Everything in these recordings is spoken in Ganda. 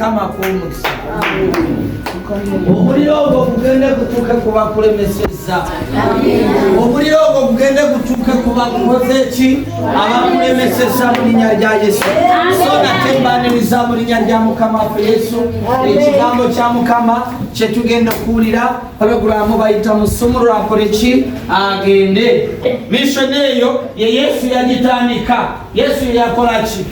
mukama kumukisa omuliro ogwo gugende gutuuke ku bakulemeseza omuliro ogwo gugende gutuuke ku bakoze ki abakulemeseza mu linnya lya Yesu so natembaniriza mu linnya lya mukama waffe Yesu ekigambo kya mukama kyetugenda okuwulira abagulamu bayita mu ssomo lwakole ki agende mission eyo ye Yesu yagitandika Yesu yakola ki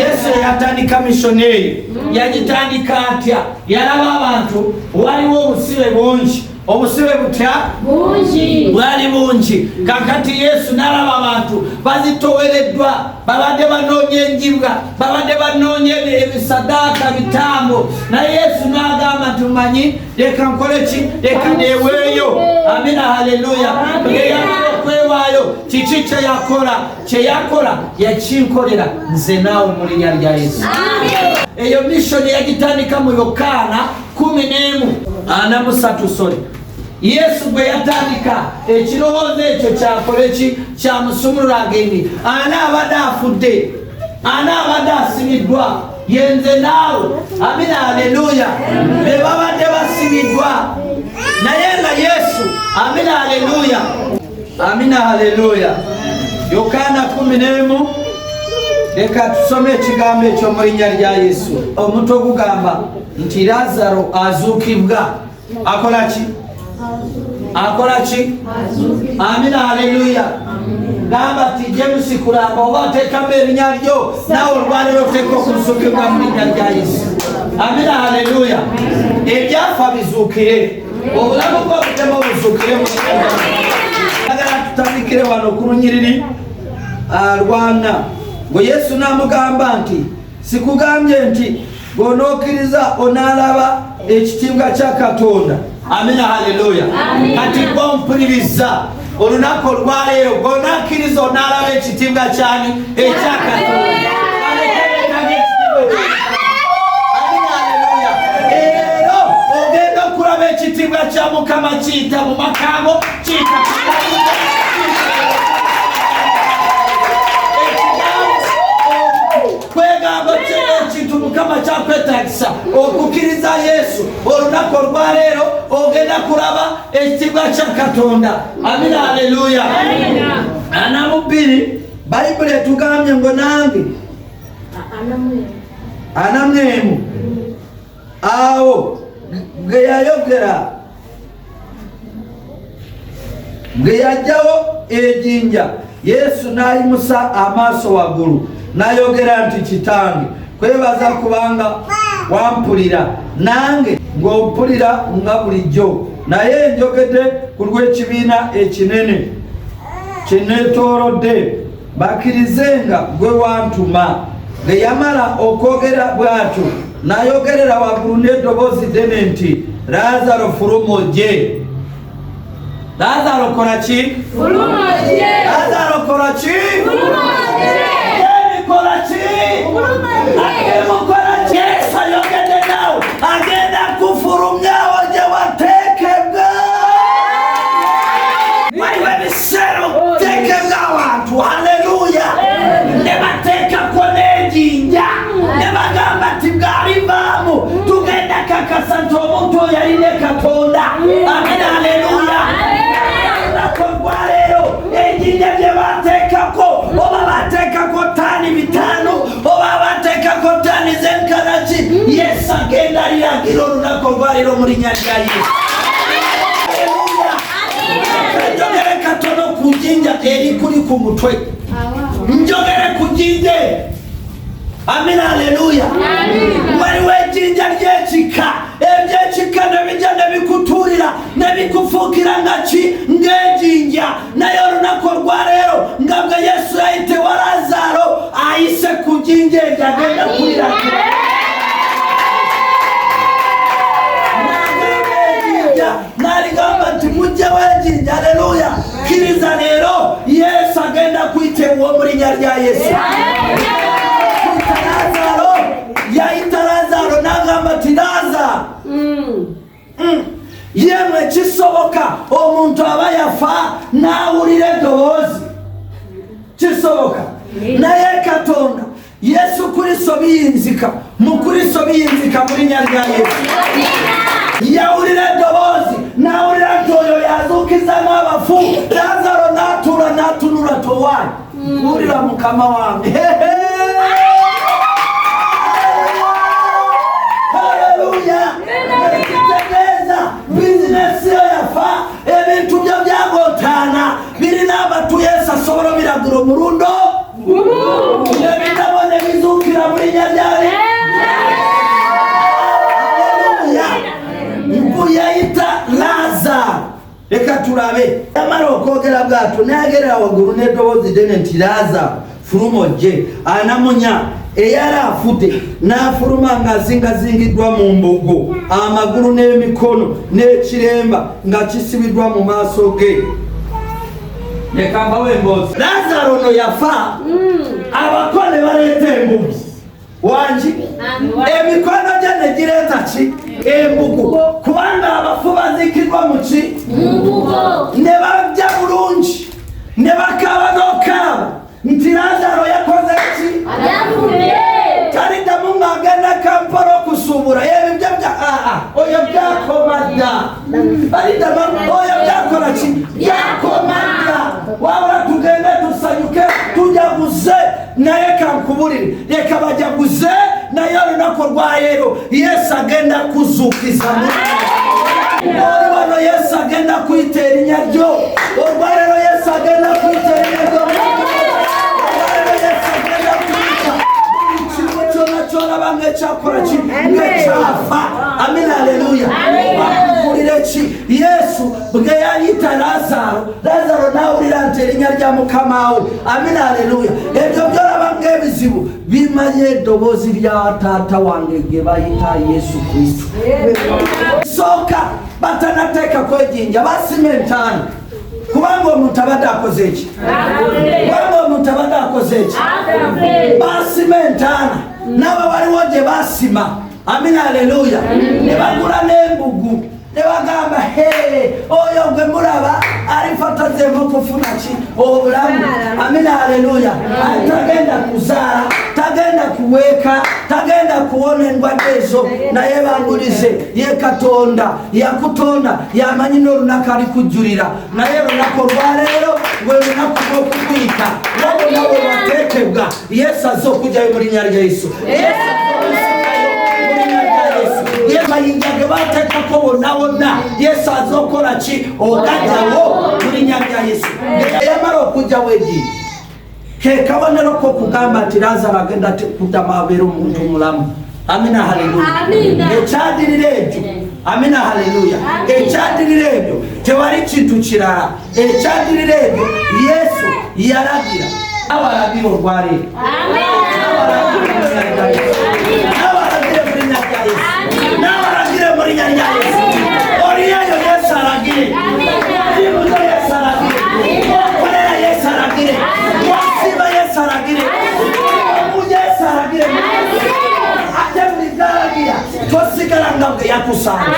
Yesu yatandika mission eyo yagitandika atya yalaba abantu waliwo obusibe bungi obusibe butya bungi bwali bungi kakati Yesu nalaba abantu bazitowereddwa babadde banoonya enjibwa babadde banoonya ebisaddaaka bitambo naye Yesu n'agamba nti mumanyi leka nkole ki leka neeweeyo amina haleluya eyagala okwewaayo kiki kyeyakola yakinkolera nze naawe mu linnya lya Yesu eyo mishoni yagitandika mu Yokaana 11:43 Yesu gwe yatandika ekirowoozo ekyo kyakole ki kyamusumulula agende anaabadde afudde anaabadde asimiddwa yenze naawe amina haleluya be babadde basimiddwa naye nga Yesu amina haleluya amina haleluya Yokaana 11 leka tusome ekigambo ekyo mu linnya lya Yesu omuntu ogugamba nti Lazaro azuukibwa akola ki amina haleluya gamba ti James kulamba oba teekamu erinnya lyo nawe olwaliro oteeka okuzuukibwa mu linnya lya Yesu amina haleluya ebyafa bizuukire obulamu bw'obutema buzuukire mu linnya lya Yesu agala tutandikire wano ku lunyiriri Rwanda ngo Yesu n'amugamba nti sikugambye nti bw'onookkiriza onaalaba ekitiibwa kya Katonda amina haleluya kati bw'ompuliriza olunaku olwaleero bw'onaakkiriza onaalaba ekitiibwa kyani ekya Katonda amina haleluya leero ogenda okulaba ekitiibwa kya Mukama kiyita mu makango kiyita ekintu Mukama kyakwetagisa okukkiriza Yesu olunaku olwaleero ogenda kulaba ekitiibwa kya Katonda amina haleluya ana mu 2 Bayibuli etugambye ngo nange anamwemu awo ge yayogera ge yajjawo ejjinja Yesu n'ayimusa amaaso waggulu n'ayogera nti Kitange kwebaza kubanga wampulira nange ng'ompulira nga bulijjo naye njogedde ku lw'ekibiina ekinene kineetoolodde bakkirizenga gwe wantuma ge yamala okwogera bw'atyo n'ayogerera waggulu n'eddoboozi ddene nti Lazaro fuluma ojje Lazaro kola ki fuluma ojje Lazaro kola ki fuluma ojje kola ki akemukola ki Yesu ayogedde naawe agenda kufulumya ojje wateekebwa waliwo ebiseera okuteekebwa abantu haleluya ne bateekako n'ejjinja ne bagamba nti bw'alivaamu tugenda kakasa nti omuntu oyo alina Katonda amina haleluya olwaleero ejjinja gye bateekako oba bateekako ttaani 5 oba bateekako ttaani z'enkanaki Yesu agenda aliragira olunaku olwaleero mu linnya lya Yesu njogere katono ku jjinja erikuli ku mutwe njogere ku jjinja amina haleluya waliwo ejjinja ly'ekika ebyekika ne bijja ne bikutuulira ne bikufuukira nga ki ng'ejjinja naye olunaku olwaleero nga bwe Yesu yayite wa Lazaro ayise ku jjinja eryo agenda kuliragira n'aligamba nti mujjewo ejjinja haleluya kkiriza leero Yesu agenda kuyitibwa mu linnya lya Yesu yayita Lazaro n'agamba nti Lazaro yemwe kisoboka omuntu aba yafa n'awulira eddoboozi kisoboka naye Katonda Yesu Kristo biyinzika mu Kristo biyinzika muri nyarya Yesu yawulira eddoboozi nawulira nti oyo yazuukizaamu abafu Lazaro n'atuula n'atunula towaani wulira mukama wange haleluya ekitegeeza bizinesi yo yafa ebintu byo byagotaana birina abatu Yesu asobola biragiro murundo ebitabo ne bizuukira muri nyarya yayita Lazaro leka tulabe yamala okwogera bwato nagerera waggulu n'eddoboozi ddene nti Lazaro fuluma ojje anamunya eyali afudde n'afuluma ng'azingazingiddwa mu mbugo amagulu n'emikono n'ekiremba nga kisibiddwa mu maaso ge leka mbawe emboozi Lazaro ono yafa abako ne baleeta embugu wangi emikono gye ne gireeta ki embugu kubanga abafu baziikirwa mu ki ne bajja bulungi ne bakaaba n'okaaba nti Lazaro yakoze ki taliddamu ng'agenda Kampala okusuubula ebyo oyo byakoma dda baliddamu oyo byakola ki byakoma dda wabula tugende tusanyuke tujaguze naye kankubulire leka bajaguze naye olunaku olwaleero Yesu agenda kuzuukiza oli wano Yesu agenda kuyita erinnya lyo olwaleero Yesu agenda kuyita erinnya lyo olwaleero Yesu agenda kuyita kimu kyona kyolaba ng'ekyakola ki ng'ekyafa amina aleluya bakugulire ki Yesu bwe yayita Lazaro n'awulira nti erinnya lya mukama we amina aleluya ebyo byolaba ng'ebizibu bimanye eddoboozi lya taata wange gye bayita Yesu Kristo sooka batanateeka kwejinja basima entaana kubanga omuntu abadde akoze eki kubanga omuntu abadde akoze eki basima entaana n'abo waliwo gye basima amina aleluya ne bagula n'embugu ne bagamba oyo gwe mulaba alifatazeemu kufuna ki obulamu amina aleluya tagenda kuzaala tagenda kuweeka tagenda kuwona endwadde ezo naye bangulize ye Katonda yakutonda yamanyi n'olunaku alikujjulira naye olunaku olwaleero lwe lunaku lw'okugwika wabona bwe wateekebwa Yesu azze okujjayo mu linnya lya Yesu mayinja ge bateekako wonna wonna Yesu azze okola ki ogajjawo mu linnya lya Yesu yamala okujjawo eddiini ke kabonero k'okugamba nti Lazaro agenda kuddamu abeera omuntu mulamu amina haleluya ekyadirira ebyo amina haleluya ekyadirira ebyo tewali kintu kirala ekyadirira ebyo Yesu yalagira abalagira olwaleero n'abalagire mu linnya lya Yesu n'abalagire mu linnya lya Yesu oliyeyo Yesu alagire ibuzo Yesu alagire okolera Yesu alagire wasiba Yesu alagire omuja Yesu alagire ate mulizalagira tosigala nga bwe yakusanga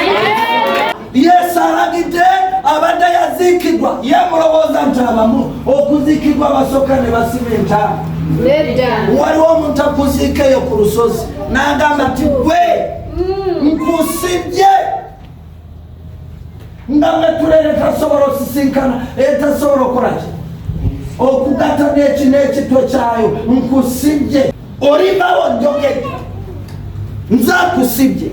Yesu alagidde abadde yaziikibwa ye mulowooza nti abamu okuziikibwa basooka ne basima entaana waliwo omuntu akuziika eyo ku lusozi n'agamba nti gwe nkusibye nga metulere tasobola osisinkana etasobola okolaki okugatta n'eki n'ekitwe kyayo nkusibye olibawo njogedde nze akusibye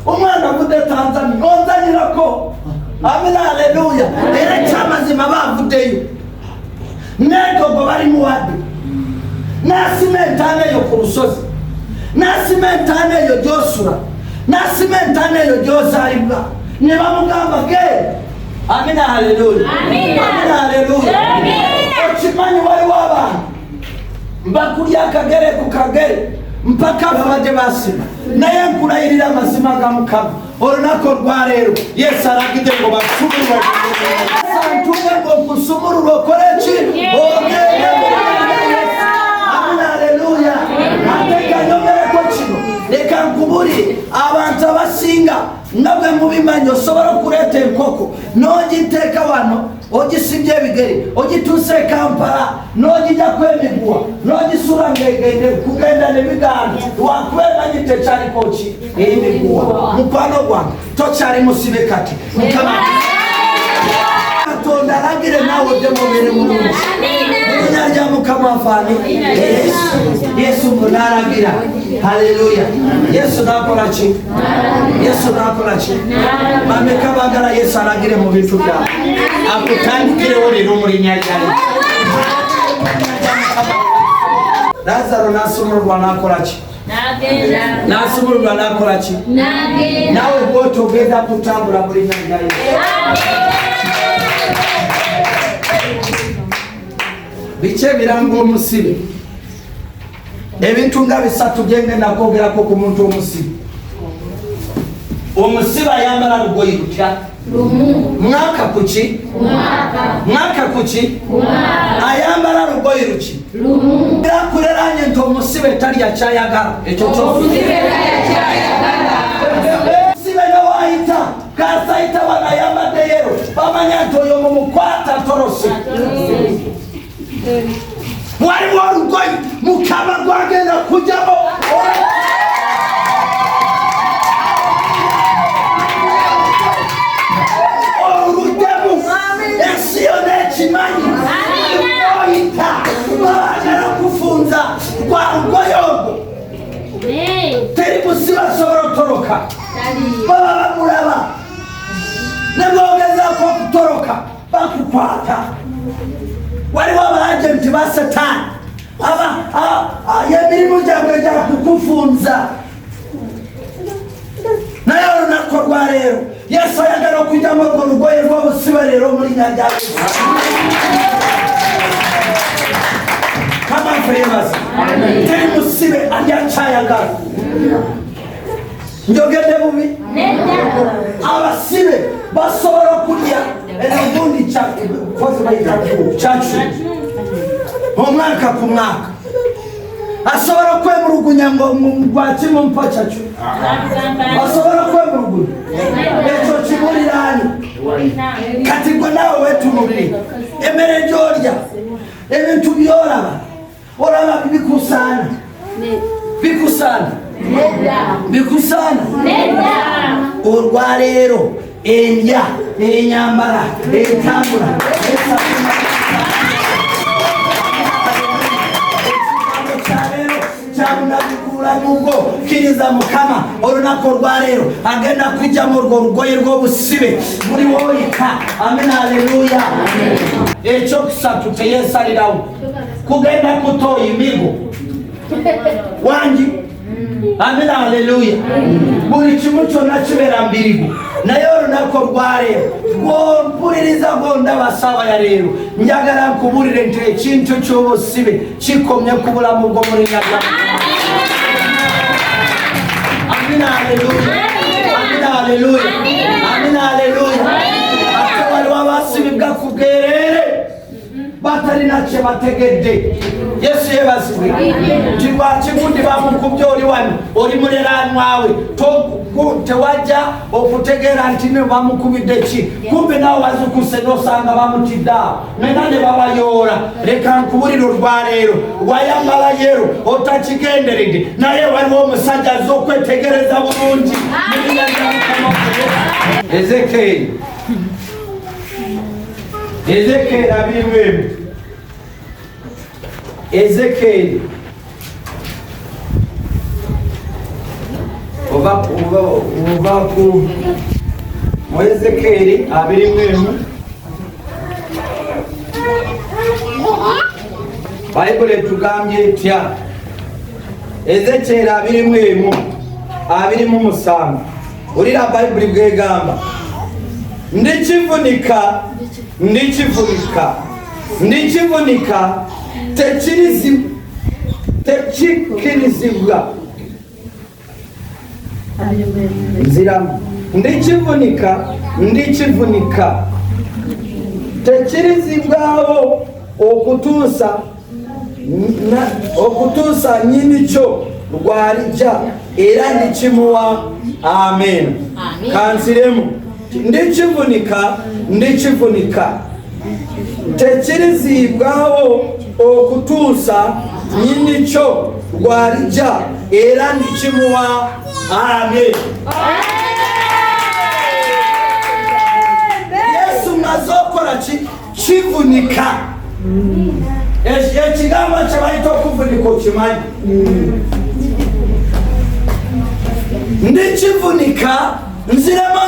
omwana avudde Tanzania onzanyirako amina aleluya era ekyamazima baavuddeyo n'entogo bali muwadde n'asima entaana eyo ku lusozi n'asima entaana eyo gy'osula n'asima entaana eyo gy'ozaalibwa ne bamugamba genda amina haleluya amina haleluya okimanyi waliwo abantu bakulya akagere ku kagere mpaka babadde basima naye nkulayirira amazima ga Mukama olunaku olwaleero Yesu alagidde ngo basumulwe santuge ng'okusumululwa okole ki ogende amina haleluya ate ganyogereko kino leka nkubulire abantu abasinga nga bwe mubimanyi osobola okuleeta enkoko n'ogiteeka wano ogisibye ebigere ogituuse Kampala n'ogijja kwemiguwa n'ogisula ng'egende kugenda ne biganda wakubeemanyi tekyaliko ki emiguwa. Mukwano gwange tokyali musibe kati Mukama Katonda alagire naawe odde mubeere mulungi. Erinnya lya Mukama afaani Yesu n'alagira. Haleluya. Yesu n'akola ki? Yesu n'akola ki? Bameka baagala Yesu alagire mu bintu byabwe akutandikirewo leero mu linnya lya Lazaro n'asumululwa n'akola ki? N'asumululwa n'akola ki? Naawe bw'oti ogenda kutambula mu linnya lya Yesu. Biki ebiranga omusibe? Ebintu nga bisatu byengenda kwogerako ku muntu omusibe. Omusibe ayambala lugoye lutya? Mwaka kuki? Mwaka kuki? Ayambala lugoye luki? Kuleraanye nti omusibe talya kyayagala. Ekyo omusibe newaayita kasayita wanayambadde yero bamanya nti oyo mumukwata torose. Waliwo olugoye Mukama gwagenda kujjamo. Oludemu ensi yonna ekimanyi oyita baagala kufunza gwa lugoye olwo. Teri musibe asobola otoroka. Baba bamulaba ne bwogezaako okutoroka bakukwata. Waliwo abaagenti ba Sataani emirimu gyabwe gya kukufunza. Naye olunaku lwa leero Yesu ayagala okujjamu olwo olugoye lw'obusibe leero mu linnya lya Yesu. Kama feebaza teri musibe alya kyayagala. Njogedde bubi? Abasibe basobola okulya egundi kyacu omwaka ku mwaka. Asobola okwemulugunya ngwaki mumpa kyacu. Asobola okwemulugunya. Ekyo kibuliraani. Kati gwe naawe weetunulire emmere gy'olya ebintu by'olaba olaba bikusaana. Bikusaana. Bikusaana. Olwaleero endya enyambala entambula kyabunabikulamugo kkiriza Mukama olunaku olwaleero agenda kujjamu olwo olugoye lw'obusibe buli woyika. Amen. Aleluya. Ekyokusatu teyeesalirawo kugenda kutooya migo wangi. Amen. Aleluya. Buli kimu kyonna kibeera mbirigo. Naye olunaku olwaleero gw'ompuliriza gw'ondaba ssaawa ya leero njagala nkubulire nti ekintu ky'obusibe kikomye ku bulamu bwo mu linnya lya Amen. Aleluya. Amen. Aleluya. Amen. Aleluya. Ate waliwo abasibibwa ku bwereere batalina kye bategedde. Yesu yeebazibwe. Nti lwaki gundi bamukubye oli wano oli muliraanwawe tewajja okutegeera nti ne bamukubidde ki. Kumbe naawe wazukuse n'osanga bamutidde awo nena ne babayoola. Leka nkubulire olwaleero wayambala yero otakigenderedde naye waliwo omusajja azze okwetegereza bulungi. Ezekeeri 21. Ezekeeri ova ku mu Ezekeeri 21. Bayibuli etugambye etya? Ezekeeri 21:27. Ulira Bayibuli bwegamba ndikivunika tekikirizibwa nziramu. Ndikivunika tekirizibwawo okutuusa nyini kyo lw'alijja era ndikimuwa. Amen. Kansiremu ndikivunika tekirizibwawo okutuusa nyinicho lw'alijja era ndikimuwa. Amen. Yesu maze okola kivunika. Ekigambo kye bayita okuvunika okimanyi. Ndikivunika, nziremu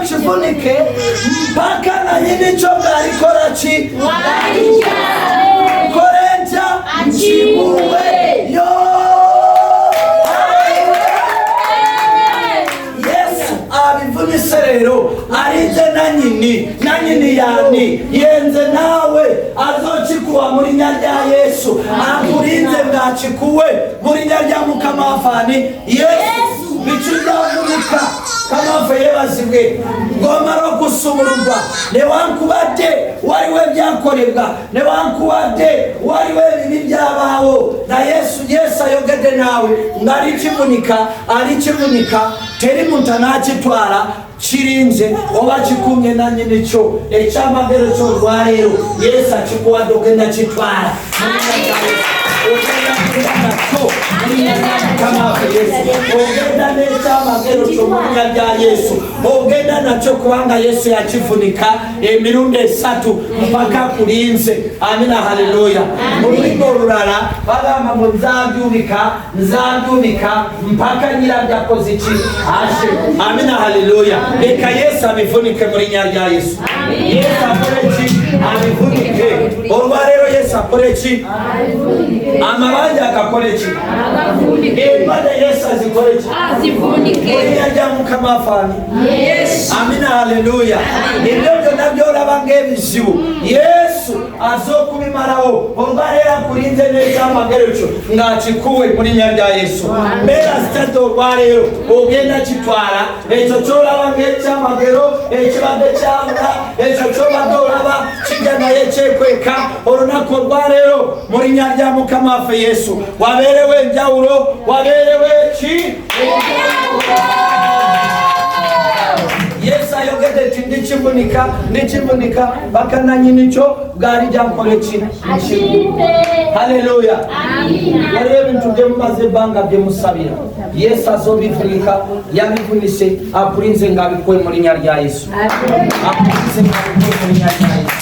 nkivunike mpaka na nyinicho bw'alikola ki? Kolenja nkimuwe. Yesu abivunise rero arinze nanyini yani yenze nawe azokikuwa mu linnya rya Yesu. Akurinze ngakikuwe mu linnya rya Mukama wafani Yesu. Bikizavunika kama yebazibwe ngomara okusumururwa newankubadde waliwo ebyakolebwa newankubadde waliwo ebibi byabawo na Yesu ayogedde nawe ng'alikivunika teri muntu anaakitwala kirinze oba kikumye nanyini kyo ekyamagero ky'olwaleero Yesu akikuwadde ogenda kitwala. Ogenda n'ekyamagero kyo mu linnya lya Yesu. Ogenda nakyo kubanga Yesu yakivunika emirundi 3 mpaka kulinze. Amina, haleluya. Mu lulimi olulala bagamba mu nzandunika mpaka nyirabyo akoze ki? Ashe. Amina, haleluya. Leka Yesu abivunike mu linnya lya Yesu. Yesu akole ki? Abivunike. Olwaleero Yesu akole ki? Amabanja agakole ki? Ebada Yesu azikole ki? Azivunike. Olinnya Mukama wafani. Amina, haleluya. Ebyo byonna by'olaba ng'ebizibu Yesu azokubimalawo. Olwaleero akulinze n'ekyamagero kyo ng'akikuwe mu linnya lya Yesu. Mbeera zitadde olwaleero ogenda kitwala ekyo ky'olaba ng'ekyamagero ekibadde kyabula ekyo ky'obadde olaba kijja naye kyekweka olunaku olwaleero mu linnya lya Mukama waffe Yesu. Wabeerewo enjawulo, wabeerewo eki? Yesu ayogedde nti ndikivunika mpaka nanyini kyo bw'alijja nkole ki? Haleluya. Waliwo ebintu bye mumaze ebbanga bye musabira Yesu azobivunika. Yabivunise akulinze ng'abikuwe mu linnya lya Yesu. Akulinze ng'abikuwe mu linnya lya Yesu.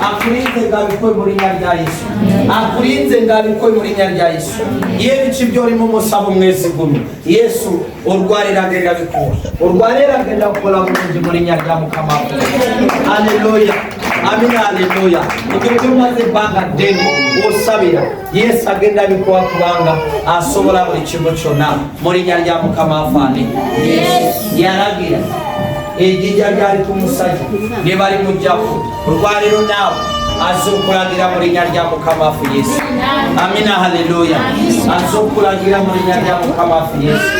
Akulinze ng'abikuwe mu linnya lya Yesu. Akulinze ng'abikuwe mu linnya lya Yesu. Y'ebiki by'olimu musaba omwezi guno Yesu olwaleero agenda bikuwa. Olwaleero agenda kukola bulungi mu linnya lya Mukama. Haleluya. Amina, haleluya. Ebyo by'omaze ebbanga ddene osabira Yesu agenda bikuwa kubanga asobola buli kimu kyonna mu linnya lya Mukama wafani Yesu. Yalagira ejjinja lyali ku musajja ne balimuggyako. Olwaleero naawe azokulagira mu linnya lya Mukama waffe Yesu. Amina, haleluya. Azokulagira mu linnya lya Mukama waffe Yesu.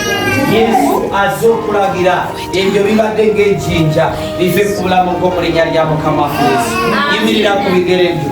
Yesu azokulagira ebyo bibadde ng'ejjinja bive ku bulamu bwo mu linnya lya Mukama waffe Yesu. Yimirira ku bigere byo.